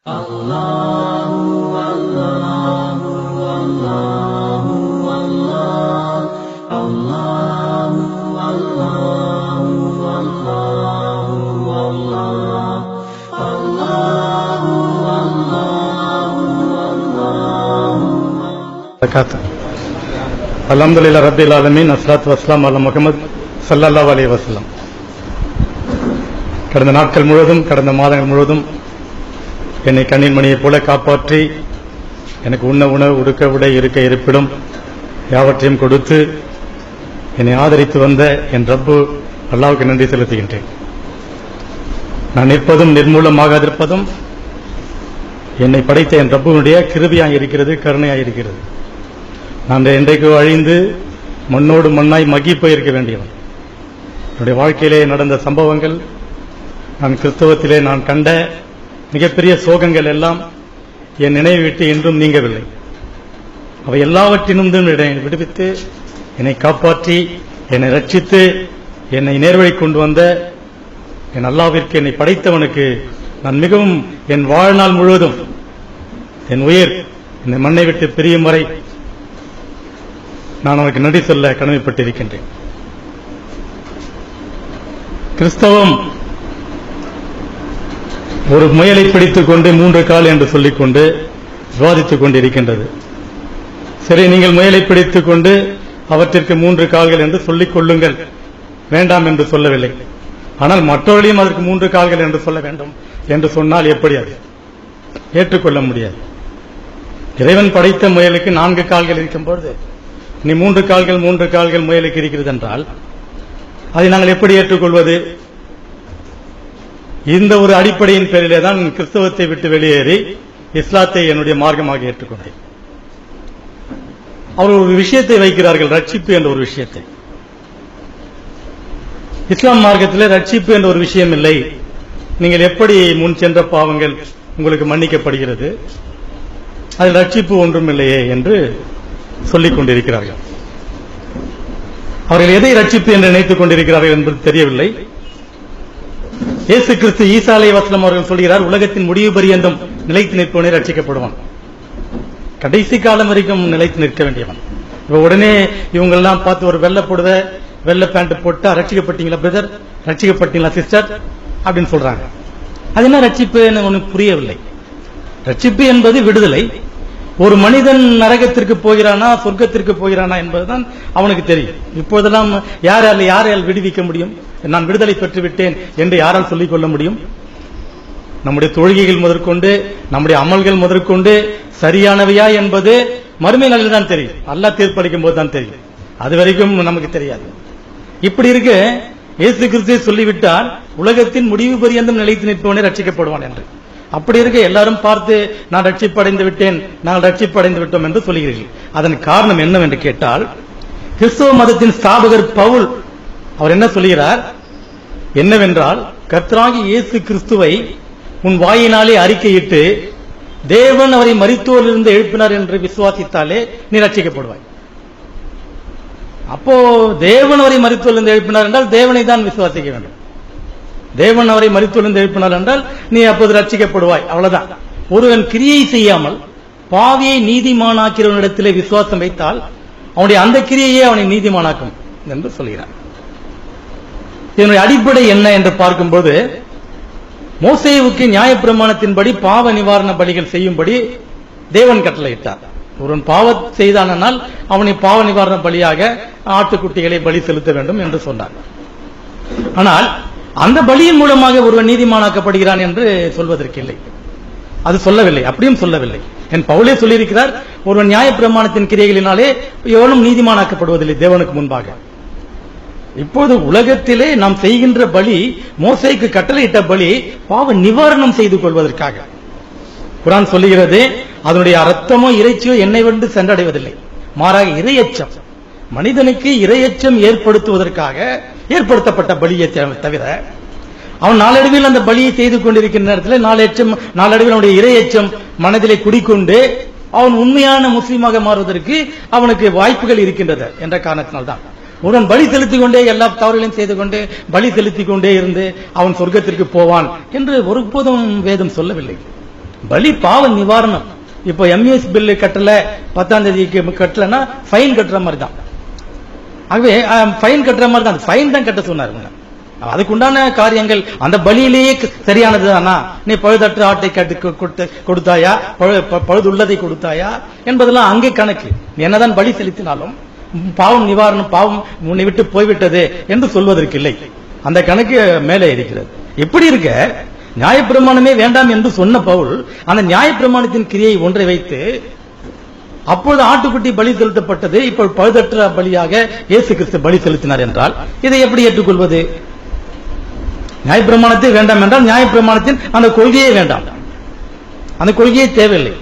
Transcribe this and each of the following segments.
அல்ஹம்துலில்லாஹி ரப்பில் ஆலமீன் அஸ்ஸலாத்து வஸ்ஸலாமு அலா முஹம்மது ஸல்லல்லாஹு அலைஹி வஸல்லம். கடந்த நாட்கள் முழுவதும், கடந்த மாதங்கள் முழுவதும் என்னை கண்ணின் மணியைப் போல காப்பாற்றி எனக்கு உண்ண உணவு, உடுக்க உடை, இருக்க இருப்பிடம் யாவற்றையும் கொடுத்து என்னை ஆதரித்து வந்த என் ரப்பு அல்லாஹ்வுக்கு நன்றி செலுத்துகின்றேன். நான் நிற்பதும் நிர்மூலமாகாதிருப்பதும் என்னை படைத்த என் ரப்புனுடைய கிருபையாய் இருக்கிறது, கருணையாய் இருக்கிறது. நான் இன்றைக்கு அழிந்து மண்ணோடு மண்ணாய் மகி போயிருக்க வேண்டியவன். என்னுடைய வாழ்க்கையிலே நடந்த சம்பவங்கள், நான் கிறிஸ்தவத்திலே நான் கண்ட மிகப்பெரிய சோகங்கள் எல்லாம் என் நினைவு விட்டு இன்றும் நீங்கவில்லை. அவை எல்லாவற்றினும் என்னை விடுவித்து, என்னை காப்பாற்றி, என்னை ரட்சித்து, என்னை நேர்வழி கொண்டு வந்த என் அல்லாஹ்விற்கு, என்னை படைத்தவனுக்கு நான் மிகவும் என் வாழ்நாள் முழுவதும், என் உயிர் இந்த மண்ணை விட்டு பிரியும் வரை நான் அவனுக்கு நன்றி சொல்ல கடமைப்பட்டிருக்கின்றேன். கிறிஸ்தவம் ஒரு முயலை பிடித்துக் கொண்டு 3 கால் என்று சொல்லிக்கொண்டு விவாதித்துக் கொண்டிருக்கின்றது. சரி, நீங்கள் முயலை பிடித்துக் கொண்டு அவற்றிற்கு 3 கால்கள் என்று சொல்லிக் கொள்ளுங்கள், வேண்டாம் என்று சொல்லவில்லை. ஆனால் மற்றவர்களையும் அதற்கு 3 கால்கள் என்று சொல்ல வேண்டும் என்று சொன்னால் எப்படி அது ஏற்றுக்கொள்ள முடியாது? இறைவன் படைத்த முயலுக்கு 4 கால்கள் இருக்கும்போது நீ 3 கால்கள் முயலுக்கு இருக்கிறது என்றால் அதை நாங்கள் எப்படி ஏற்றுக்கொள்வது? இந்த ஒரு அடிப்படையின் பேரிலே தான் கிறிஸ்தவத்தை விட்டு வெளியேறி இஸ்லாத்தை என்னுடைய மார்க்கமாக ஏற்றுக்கொண்டேன். அவர் ஒரு விஷயத்தை வைக்கிறார்கள், ரட்சிப்பு என்ற ஒரு விஷயத்தை. இஸ்லாம் மார்க்கத்தில் ரட்சிப்பு என்ற ஒரு விஷயம் இல்லை. நீங்கள் எப்படி முன் சென்ற பாவங்கள் உங்களுக்கு மன்னிக்கப்படுகிறது, அதில் ரட்சிப்பு ஒன்றும் இல்லையே என்று சொல்லிக் கொண்டிருக்கிறார்கள். அவர்கள் எதை ரட்சிப்பு என்று நினைத்துக் கொண்டிருக்கிறார்கள் என்பது தெரியவில்லை. இயேசு கிறிஸ்து ஈசா அலைஹிஸ்ஸலாம் அவர்கள் சொல்கிறார், உலகத்தின் முடிவு பரியந்தம் நிலைத்து நிற்பவனே ரட்சிக்கப்படுவான். கடைசி காலம் வரைக்கும் நிலைத்து நிற்க வேண்டியவன். இப்ப உடனே இவங்கெல்லாம் பார்த்து ஒரு வெள்ளை புடவை, வெள்ளை பேண்ட் போட்டா ரட்சிக்கப்பட்டீங்களா பிரதர், ரட்சிக்கப்பட்டீங்களா சிஸ்டர் அப்படின்னு சொல்றாங்க. அது என்ன ரட்சிப்பு? உனக்கு புரியவில்லை. ரட்சிப்பு என்பது விடுதலை. ஒரு மனிதன் நரகத்திற்கு போகிறானா சொர்க்கத்திற்கு போகிறானா என்பதுதான் அவனுக்கு தெரியும். இப்போதெல்லாம் யாரால் விடுவிக்க முடியும்? நான் விடுதலை பெற்று விட்டேன் என்று யாரால் சொல்லிக் கொள்ள முடியும்? நம்முடைய தொழுகைகள் முதற்கொண்டு, நம்முடைய அமல்கள் முதற்கொண்டு சரியானவையா என்பது மறுமை நாளில் தான் தெரியும். அல்லாஹ் தீர்ப்பளிக்கும் போது தான் தெரியும். அது வரைக்கும் நமக்கு தெரியாது. இப்படி இருக்க இயேசு கிறிஸ்து சொல்லிவிட்டால் உலகத்தின் முடிவு பரியந்தம் நிலைத்து நிற்பவனே ரட்சிக்கப்படுவான் என்று. அப்படி இருக்க எல்லாரும் பார்த்து நான் ரட்சிப்படைந்து விட்டேன், நாங்கள் ரட்சிப்படைந்து விட்டோம் என்று சொல்கிறீர்கள். அதன் காரணம் என்னவென்று கேட்டால், கிறிஸ்தவ மதத்தின் ஸ்தாபகர் பவுல் அவர் என்ன சொல்கிறார் என்னவென்றால், கர்த்தராகிய இயேசு கிறிஸ்துவை உன் வாயினாலே அறிக்கையிட்டு தேவன் அவரை மரித்தோரிலிருந்து எழுப்பினார் என்று விசுவாசித்தாலே நீ ரட்சிக்கப்படுவாய். அப்போ தேவன் அவரை மரித்தோரிலிருந்து எழுப்பினார் என்றால் தேவனை தான் விசுவாசிக்க வேண்டும். தேவன் அவரை மரித்தோரிலிருந்து எழுப்பினார் என்றால் நீ அப்போது ரட்சிக்கப்படுவாய். அவ்வளவுதான். ஒருவன் கிரியை செய்யாமல் பாவியை நீதிமானாக்கிறவனிடத்திலே விசுவாசம் வைத்தால் அவனுடைய அந்த கிரியையே அவனை நீதிமானாக்கும் என்று சொல்கிறார். இதனுடைய அடிப்படை என்ன என்று பார்க்கும்போது, மோசேவுக்கு நியாயப்பிரமாணத்தின்படி பாவ நிவாரண பலிகள் செய்யும்படி தேவன் கட்டளையிட்டார். ஒருவன் பாவம் செய்தானால் அவனை பாவ நிவாரண பலியாக ஆட்டுக்குட்டிகளை பலி செலுத்த வேண்டும் என்று சொன்னார். ஆனால் அந்த பலியின் மூலமாக ஒருவன் நீதிமானாக்கப்படுகிறான் என்று சொல்வதற்கு இல்லை. அது சொல்லவில்லை, அப்படியும் சொல்லவில்லை. என் பவுலே சொல்லியிருக்கிறார், ஒருவன் நியாயப்பிரமாணத்தின் கிரியைகளினாலே எவனும் நீதிமானாக்கப்படுவதில்லை தேவனுக்கு முன்பாக. இப்போது உலகத்திலே நாம் செய்கின்ற பலி, மோசேக்கு கட்டளையிட்ட பலி பாவ நிவாரணம் செய்து கொள்வதற்காக. குர்ஆன் சொல்லுகிறது, அதனுடைய ரத்தமோ இறைச்சியோ என்னை வந்து சென்றடைவதில்லை, மாறாக இறையச்சம், மனிதனுக்கு இறையச்சம் ஏற்படுத்துவதற்காக ஏற்படுத்தப்பட்ட பலியை தவிர அவன் நாளடைவில் அந்த பலியை செய்து கொண்டிருக்கிற நேரத்தில் நாளடைவில் அவனுடைய இறையச்சம் மனதிலே குடிக்கொண்டு அவன் உண்மையான முஸ்லீமாக மாறுவதற்கு அவனுக்கு வாய்ப்புகள் இருக்கின்றது என்ற காரணத்தினால்தான் ஒருவன் பலி செலுத்திக் கொண்டே எல்லா தவறுகளையும் செய்து கொண்டு பலி செலுத்திக் கொண்டே இருந்து அவன் சொர்க்கத்திற்கு போவான் என்று ஒருபோதும் வேதம் சொல்லவில்லை. பலி பாவ நிவாரணம். இப்போ எம்இஎஸ் பில்லு கட்டல, 10ஆம் தேதிக்கு கட்டலன்னா ஃபைன் கட்டுற மாதிரி தான். ஆகவே ஃபைன் கட்டுற மாதிரி தான், ஃபைன் தான் கட்ட சொன்னார். அதுக்குண்டான காரியங்கள் அந்த பலியிலேயே சரியானது தானா? நீ பழுதற்ற ஆட்டை கொடுத்தாயா, பழுதுள்ளதை கொடுத்தாயா என்பதெல்லாம் அங்கே கணக்கு. நீ என்னதான் பலி செலுத்தினாலும் பாவம் நிவாரணம், பாவம் உன்னை விட்டு போய்விட்டது என்று சொல்வதற்கு இல்லை. அந்த கணக்கு மேலே இருக்கிறது. இப்படி இருக்க நியாயப்பிரமாணமே வேண்டாம் என்று சொன்ன பவுல் அந்த நியாயப்பிரமாணத்தின் கிரியை ஒன்றை வைத்து, அப்பொழுது ஆட்டுக்குட்டி பலி செலுத்தப்பட்டது, இப்போ பழுதற்ற பலியாக இயேசு கிறிஸ்து பலி செலுத்தினார் என்றால் இதை எப்படி ஏற்றுக்கொள்வது? நியாயப்பிரமாணத்தை வேண்டாம் என்றால் நியாயப்பிரமாணத்தின் அந்த கொள்கையே வேண்டாம், அந்த கொள்கையே தேவையில்லை.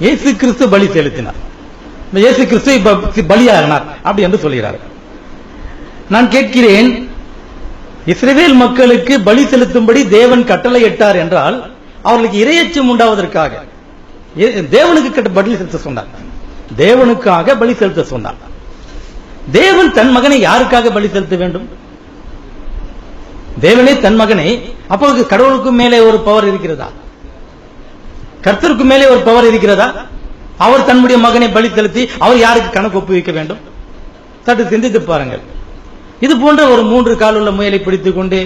இயேசு கிறிஸ்து பலி செலுத்தினார், இயேசு கிறிஸ்து பலியாகினார் அப்படி என்று சொல்கிறார். நான் கேட்கிறேன், இஸ்ரவேல் மக்களுக்கு பலி செலுத்தும்படி தேவன் கட்டளையிட்டார் என்றால் அவர்களுக்கு இரையச்சம் உண்டாவதற்காக தேவனுக்கு பலி செலுத்த சொன்னார், தேவனுக்காக பலி செலுத்த சொன்னார். தேவன் தன் மகனை யாருக்காக பலி செலுத்த வேண்டும்? தேவனே தன் மகனை. அப்போது கடவுளுக்கு மேலே ஒரு பவர் இருக்கிறதா? கர்த்தருக்கு மேலே ஒரு பவர் இருக்கிறதா? அவர் தன்னுடைய மகனை பலி செலுத்தி அவர் யாருக்கு கணக்கு ஒப்புவிக்க வேண்டும்? சற்று சிந்தித்து பாருங்கள். இது போன்ற ஒரு 3 கால் உள்ள முயலை பிடித்துக் கொண்டு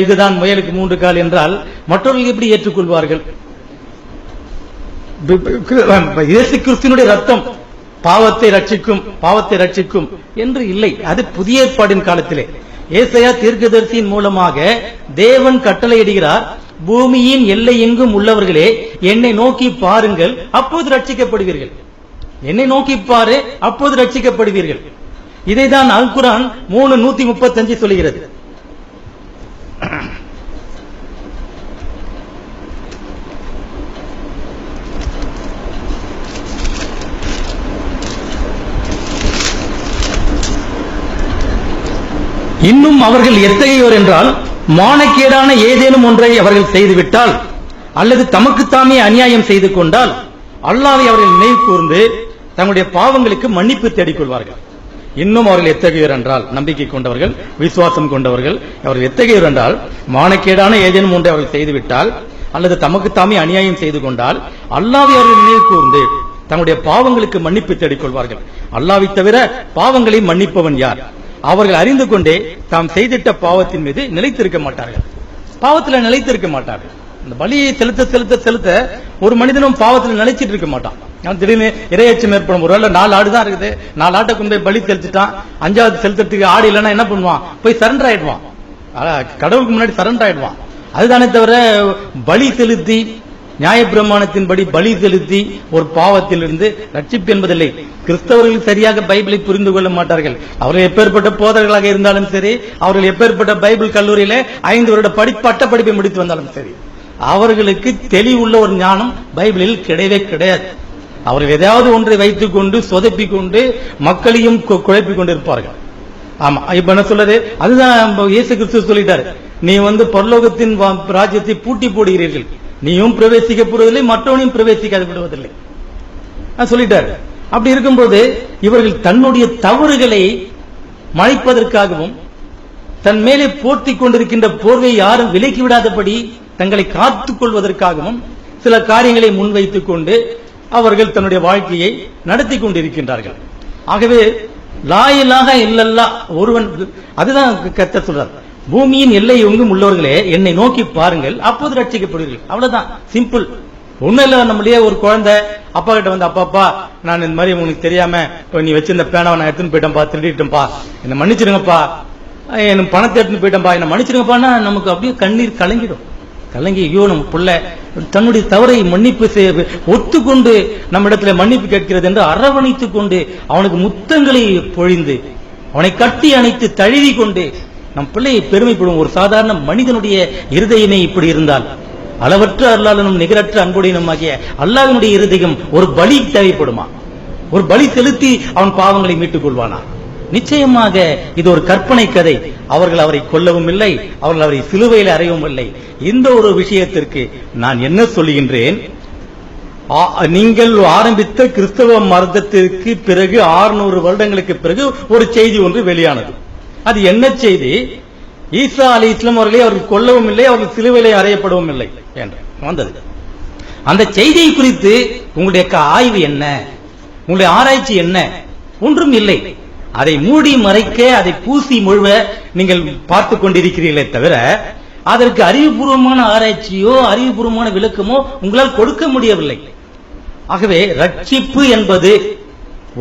இதுதான் முயலுக்கு 3 கால் என்றால் மற்றவர்கள் எப்படி ஏற்றுக்கொள்வார்கள்? இயேசு கிறிஸ்துவினுடைய ரத்தம் பாவத்தை ரட்சிக்கும் என்று இல்லை. அது புதிய ஏற்பாட்டின் காலத்திலே ஏசாயா தீர்க்கதரிசியின் மூலமாக தேவன் கட்டளையிடுகிறார், பூமியின் எல்லை எங்கும் உள்ளவர்களே என்னை நோக்கி பாருங்கள், அப்போது ரட்சிக்கப்படுவீர்கள். என்னை நோக்கி பாரு, அப்போது ரட்சிக்கப்படுவீர்கள். இதைதான் அல் குர்ஆன் 3:135 சொல்கிறது. இன்னும் அவர்கள் எத்தகையோர் என்றால், மானக்கேடான ஏதேனும் ஒன்றை அவர்கள் செய்துவிட்டால் அல்லது தமக்குத்தாமே அநியாயம் செய்து கொண்டால் அல்லாஹ்வை அவர்கள் நினைவு கூர்ந்து தங்களுடைய பாவங்களுக்கு மன்னிப்பு தேடிக்கொள்வார்கள். இன்னும் அவர்கள் எத்தகையோர் என்றால், நம்பிக்கை கொண்டவர்கள், விசுவாசம் கொண்டவர்கள், அவர்கள் எத்தகையோர் என்றால் மானக்கேடான ஏதேனும் ஒன்றை அவர்கள் செய்துவிட்டால் அல்லது தமக்குத்தாமே அநியாயம் செய்து கொண்டால் அல்லாஹ்வை அவர்கள் நினைவு கூர்ந்து தங்களுடைய பாவங்களுக்கு மன்னிப்பு தேடிக்கொள்வார்கள். அல்லாஹ்வை தவிர பாவங்களை மன்னிப்பவன் யார்? அவர்கள் அறிந்து கொண்டே தாம் செய்திட்ட பாவத்தின் மீது நிலைத்திருக்க மாட்டார்கள். பாவத்தில் நிலைத்திருக்க மாட்டார்கள். இந்த பலியை செலுத்த செலுத்த செலுத்த ஒரு மனிதனும் பாவத்தில் நிலைச்சிட்டு இருக்க மாட்டான். திடீர்னு இரையச்சம் ஏற்படும். ஒருவேளை 4 ஆடு தான் இருக்குது, 4 ஆட்டை கொண்டு போய் பலி செலுத்திட்டான், 5வது செலுத்துறதுக்கு ஆடு இல்லைன்னா என்ன பண்ணுவான்? போய் சரண்டர் ஆயிடுவான், கடவுளுக்கு முன்னாடி சரண்டர் ஆயிடுவான். அதுதானே தவிர பலி செலுத்தி நியாயப்பிரமாணத்தின்படி பலி செலுத்தி ஒரு பாவத்திலிருந்து ரட்சிப்பு என்பதில்லை. கிறிஸ்தவர்கள் சரியாக பைபிளை புரிந்து கொள்ள மாட்டார்கள். அவர்கள் எப்பேற்பட்ட போதகர்களாக இருந்தாலும் சரி, அவர்கள் எப்பேற்பட்ட பைபிள் கல்லூரியில 5 வருட பட்ட படிப்பை முடித்து வந்தாலும் சரி, அவர்களுக்கு தெளிவுள்ள ஒரு ஞானம் பைபிளில் கிடையவே கிடையாது. அவர்கள் ஏதாவது ஒன்றை வைத்துக் கொண்டு சொதப்பிக் கொண்டு மக்களையும் குழப்பிக் கொண்டிருப்பார்கள். ஆமா, இப்ப என்ன சொல்றது? அதுதான் இயேசு கிறிஸ்து சொல்லிட்டாரு, நீ பரலோகத்தின் ராஜ்யத்தை பூட்டி போடுகிறீர்கள், நீயும் பிரவேசிக்க போவதில்லை, மற்றவனையும் பிரவேசிக்காது விடுவதில்லை சொல்லிட்டாரு. அப்படி இருக்கும்போது இவர்கள் தன்னுடைய தவறுகளை மறைப்பதற்காகவும் தன் மேலே போர்த்திக் கொண்டிருக்கின்ற போர்வை யாரும் விலக்கி விடாதபடி தங்களை காத்துக் கொள்வதற்காகவும் சில காரியங்களை முன்வைத்துக் கொண்டு அவர்கள் தன்னுடைய வாழ்க்கையை நடத்தி கொண்டிருக்கின்றார்கள். ஆகவே லா இலாஹ இல்லல்லாஹ் ஒருவன், அதுதான் கர்த்தர் சொல்றார், பூமியின் எல்லை எங்கும் உள்ளவர்களே என்னை நோக்கி பாருங்கள், அப்போது ரட்சிக்கப்படுவீர்கள். அவ்வளவுதான், சிம்பிள். ஒண்ணு இல்ல, நம்மளுடைய ஒரு குழந்தை அப்பா கிட்ட அப்பா நான் இந்த மாதிரி உனக்கு தெரியாம நீ வச்சிருந்த பேனாவை நான் எடுத்துன்னு போயிட்டேன்பா, திருடிட்டேன்பா, என்ன மன்னிச்சிருங்கப்பா, எனக்கு பணத்தை எடுத்துன்னு போயிட்டேன்பா, என்ன மன்னிச்சிருங்கப்பான்னா நமக்கு அப்படியே கண்ணீர் கலங்கி ஐயோ நம்ம புள்ள தன்னுடைய தவறை மன்னிப்பு ஒத்துக்கொண்டு நம்ம இடத்துல மன்னிப்பு கேட்கிறது என்று அரவணைத்துக் கொண்டு அவனுக்கு முத்தங்களை பொழிந்து அவனை கட்டி அணைத்து தழுவி கொண்டு நம் பிள்ளையை பெருமைப்படும் ஒரு சாதாரண மனிதனுடைய இருதயமே இப்படி இருந்தால் அளவற்ற அருளாளனும் நிகரற்ற அன்புடையனும் ஆகிய அல்லாஹ்வினுடைய இருதயம் ஒரு பலி தேவைப்படுமா? ஒரு பலி செலுத்தி அவன் பாவங்களை மீட்டுக் கொள்வானா? நிச்சயமாக இது ஒரு கற்பனை கதை. அவர்கள் அவரை கொல்லவும் இல்லை, அவர்கள் அவரை சிலுவையில் அறையவும் இல்லை. இந்த ஒரு விஷயத்திற்கு நான் என்ன சொல்லுகின்றேன், நீங்கள் ஆரம்பித்த கிறிஸ்தவ மதத்திற்கு பிறகு 600 வருடங்களுக்கு பிறகு ஒரு செய்தி ஒன்று வெளியானது. அது என்ன செய்தி? ஈசா அலைஹிஸ்ஸலாம் அவர்களை அவர்கள் கொல்லவும் இல்லை, அவர்கள் சிலுவையிலே அறையப்படவும் இல்லை என்று வந்தது. அந்த செய்தியை குறித்து உங்களுடைய ஆய்வு என்ன, உங்களுடைய ஆராய்ச்சி என்ன? ஒன்றும் இல்லை. அதை மூடி மறைக்க, அதை பூசி முழுவ நீங்கள் பார்த்து கொண்டிருக்கிறீர்களே தவிர அதற்கு அறிவுபூர்வமான ஆராய்ச்சியோ அறிவுபூர்வமான விளக்கமோ உங்களால் கொடுக்க முடியவில்லை. ஆகவே ரட்சிப்பு என்பது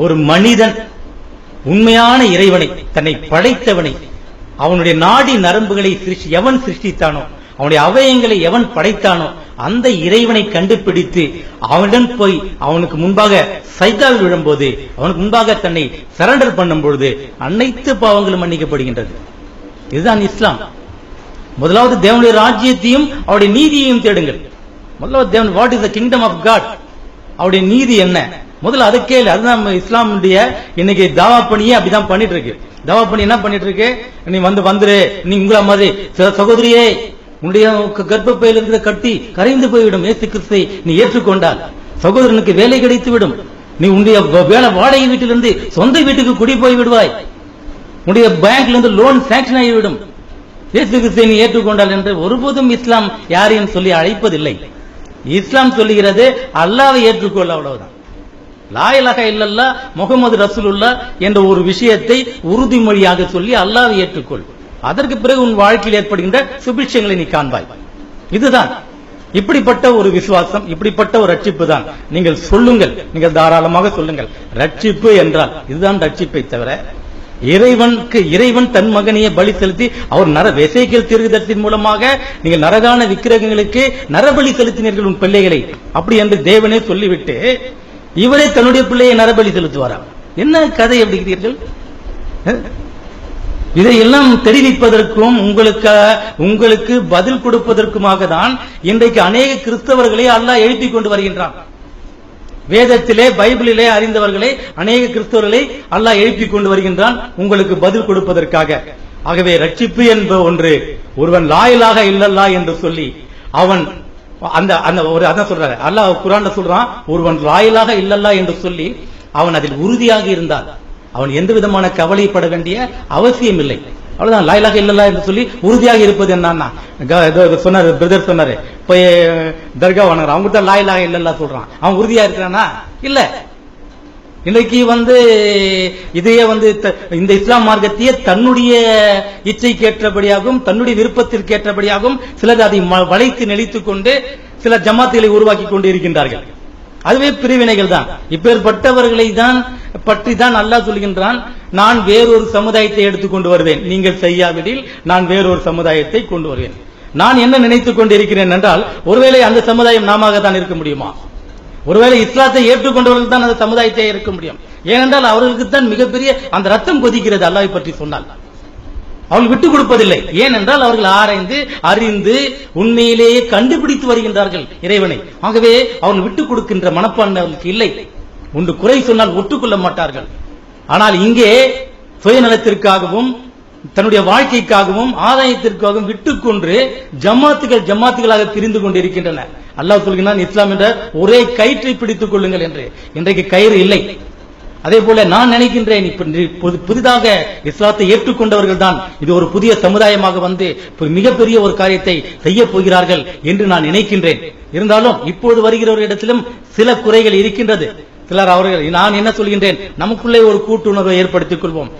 ஒரு மனிதன் உண்மையான இறைவனை, தன்னை படைத்தவனை, அவனுடைய நாடி நரம்புகளை எவன் சிருஷ்டித்தானோ, அவனுடைய அவயங்களை எவன் படைத்தானோ அந்த இறைவனை கண்டுபிடித்து அவனுடன் போய் அவனுக்கு முன்பாக சைதாவில் விழும்போது, அவனுக்கு முன்பாக தன்னை சரண்டர் பண்ணும் பொழுது அனைத்து பாவங்களும் மன்னிக்கப்படுகின்றது. இதுதான் இஸ்லாம். முதலாவது தேவனுடைய ராஜ்யத்தையும் அவருடைய நீதியையும் தேடுங்கள். முதலாவது தேவன், what is the kingdom of God, அவருடைய நீதி என்ன, முதல்ல அதை கேளு. அதுதான் இஸ்லாமுடைய இன்னைக்கு தாவா பணியே அப்படிதான் பண்ணிட்டு இருக்கு. தாவா பணி என்ன பண்ணிட்டு இருக்கு? நீ வந்துரு, நீ உங்கள மாதிரி சகோதரியே, உன்னுடைய கர்ப்பப்பையில் இருக்கிற கட்டி கரைந்து போய்விடும், இயேசு கிறிஸ்துவை நீ ஏற்றுக்கொண்டால் சகோதரனுக்கு வேலை கிடைத்து விடும், நீ உன்னுடைய வேலை வாடகை வீட்டிலிருந்து சொந்த வீட்டுக்கு குடி போய் விடுவாய், உன்னுடைய பேங்க்ல இருந்து லோன் சாங்ஷன் ஆகிவிடும், இயேசு கிறிஸ்துவை நீ ஏற்றுக்கொண்டால் என்று ஒருபோதும் இஸ்லாம் யாரையும் சொல்லி அழைப்பதில்லை. இஸ்லாம் சொல்லுகிறது அல்லாஹ்வை ஏற்றுக்கொள்ள, அவ்வளவுதான். லா இலாஹ இல்லல்லாஹ் முஹம்மது ரசூலுல்லாஹ் என்ற ஒரு விஷயத்தை உறுதிமொழியாக சொல்லி அல்லாஹ்வை ஏற்றுக்கொள். அதற்கு பிறகு உன் வாழ்க்கையில் ஏற்படுகின்ற சுபிட்சங்களை நீ காண்பாய். இதுதான் இப்படிப்பட்ட ஒரு விசுவாசம், இப்படிப்பட்ட ஒரு ரட்சிப்பு தான். நீங்கள் சொல்லுங்கள், நீங்கள் தாராளமாக சொல்லுங்கள். ரட்சிப்பு என்றால் இதுதான் ரட்சிப்பை தவிர இறைவன் தன் மகனையே பலி செலுத்தி அவர் எசேக்கியேல் தீர்க்கதரிசியின் மூலமாக நீங்கள் நரகான விக்கிரகங்களுக்கு நரபலி செலுத்தினீர்கள் உன் பிள்ளைகளை, அப்படி என்று தேவனே சொல்லிவிட்டு இவரே தன்னுடைய பிள்ளையை நரபலி செலுத்துவாராம். என்ன கதை அப்படிங்கிறீர்கள்? இதையெல்லாம் தெரிவிப்பதற்கும் உங்களுக்கு பதில் கொடுப்பதற்குமாக தான் இன்றைக்கு அநேக கிறிஸ்தவர்களை அல்லாஹ் எழுப்பிக் கொண்டு வருகின்றான். வேதத்திலே பைபிளிலே அறிந்தவர்களை அநேக கிறிஸ்தவர்களை அல்லாஹ் எழுப்பிக் கொண்டு வருகின்றான் உங்களுக்கு பதில் கொடுப்பதற்காக. ஆகவே ரட்சிப்பு என்ப ஒன்று, ஒருவன் லா இலாஹ இல்லல்லாஹ் என்று சொல்லி அவன் அதான் சொல்றாரு அல்லாஹ் குர்ஆன்ல சொல்றான், ஒருவன் லா இலாஹ இல்லல்லாஹ் என்று சொல்லி அவன் அதில் உறுதியாக இருந்தால் அவன் எந்த விதமான கவலைப்பட வேண்டிய அவசியம் இல்லை. அவ்வளவுதான். லா இலாஹ இல்லல்லாஹ் என்று சொல்லி உறுதியாக இருப்பது என்னன்னா, சொன்னாரு பிரதர் சொன்னாரு, போய் தர்கா வணங்குறான், அவங்க தான் லா இலாஹ இல்லல்லாஹ் சொல்றான், அவன் உறுதியா இருக்கிறானா? இல்ல. இன்னைக்கு இதையே இந்த இஸ்லாம் மார்க்கத்தையே தன்னுடைய இச்சைக்கு ஏற்றபடியாகவும் தன்னுடைய விருப்பத்திற்கு ஏற்றபடியாகவும் சிலர் அதை வளைத்து நெளித்துக் கொண்டு சில ஜமாத்துகளை உருவாக்கி கொண்டு இருக்கின்றார்கள். அதுவே பிரிவினைகள் தான். இப்பேற்பட்டவர்களை தான் பற்றி தான் அல்லாஹ் சொல்கின்றான், நான் வேறொரு சமுதாயத்தை எடுத்துக்கொண்டு வருவேன், நீங்கள் செய்யாவிடில் நான் வேறொரு சமுதாயத்தை கொண்டு வருவேன். நான் என்ன நினைத்துக் கொண்டிருக்கிறேன் என்றால், ஒருவேளை அந்த சமுதாயம் நாம தான் இருக்க முடியுமா? ஒருவேளை இஸ்லாத்தை ஏற்றுக்கொண்டவர்கள் தான் அந்த சமுதாயத்தை இருக்க முடியும். ஏனென்றால் அவர்களுக்கு தான் மிகப்பெரிய அந்த ரத்தம் கொதிக்கிறது. அல்லாஹ்வை பற்றி சொன்னால் அவர்கள் விட்டுக் கொடுப்பதில்லை. ஏனென்றால் அவர்கள் ஆராய்ந்து அறிந்து உண்மையிலேயே கண்டுபிடித்து வருகின்றார்கள் இறைவனை. ஆகவே அவர்கள் விட்டுக் கொடுக்கின்ற மனப்பான்மை அவர்களுக்கு இல்லை. ஒன்று குறை சொன்னால் ஒட்டுக்கொள்ள மாட்டார்கள். ஆனால் இங்கே சுயநலத்திற்காகவும் தன்னுடைய வாழ்க்கைக்காகவும் ஆதாயத்திற்காகவும் விட்டுக்கொண்டு ஜமாத்துகளாக பிரிந்து கொண்டிருக்கின்றன. அல்லாஹ் சொல்கிறான், இஸ்லாம் என்ற ஒரே கயிற்றை பிடித்துக் கொள்ளுங்கள் என்று. இன்றைக்கு கயிறு இல்லை. அதே போல நான் நினைக்கின்றேன், புதிதாக இஸ்லாத்தை ஏற்றுக்கொண்டவர்கள் தான் இது ஒரு புதிய சமுதாயமாக மிகப்பெரிய ஒரு காரியத்தை செய்ய போகிறார்கள் என்று நான் நினைக்கின்றேன். இருந்தாலும் இப்போது வருகிறவர்களிடத்திலும் சில குறைகள் இருக்கின்றது. சிலர் அவர்கள், நான் என்ன சொல்கின்றேன், நமக்குள்ளே ஒரு கூட்டுணர்வை ஏற்படுத்திக் கொள்வோம்.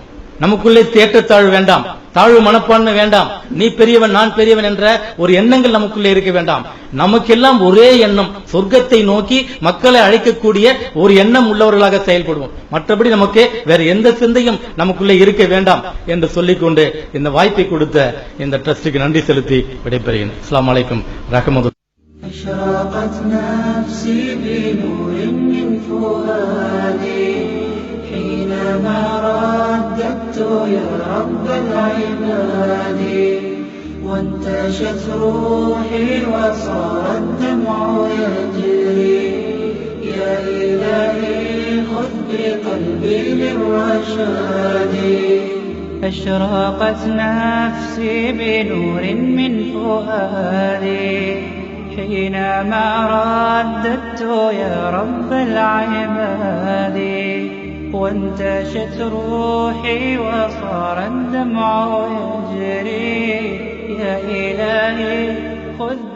நமக்குள்ளே தேற்றத்தாழ்வு வேண்டாம், தாழ்வு மனப்பான்மை வேண்டாம், நீ பெரியவன் நான் பெரியவன் என்ற ஒரு எண்ணங்கள் நமக்குள்ளே இருக்க வேண்டாம். நமக்கெல்லாம் ஒரே எண்ணம், சொர்க்கத்தை நோக்கி மக்களை அழைக்கக்கூடிய ஒரு எண்ணம் உள்ளவர்களாக செயல்படுவோம். மற்றபடி நமக்கு வேற எந்த சிந்தையும் நமக்குள்ளே இருக்க வேண்டாம் என்று சொல்லிக்கொண்டு இந்த வாய்ப்பை கொடுத்த இந்த ட்ரஸ்டுக்கு நன்றி செலுத்தி விடைபெறுகிறேன். அஸ்ஸலாமு அலைக்கும் ரஹ்மத்துல்லாஹி. أشرقت نفسي بنور من فؤادي حينما رددت يا رب العباد وانتشت روحي وصار الدمع يجري يا إلهي خذ بقلبي للرشاد. أشرقت نفسي بنور من فؤادي حينما رددت يا رب العباد وانتشت روحي وصار الدمع يجري يا إلهي خذ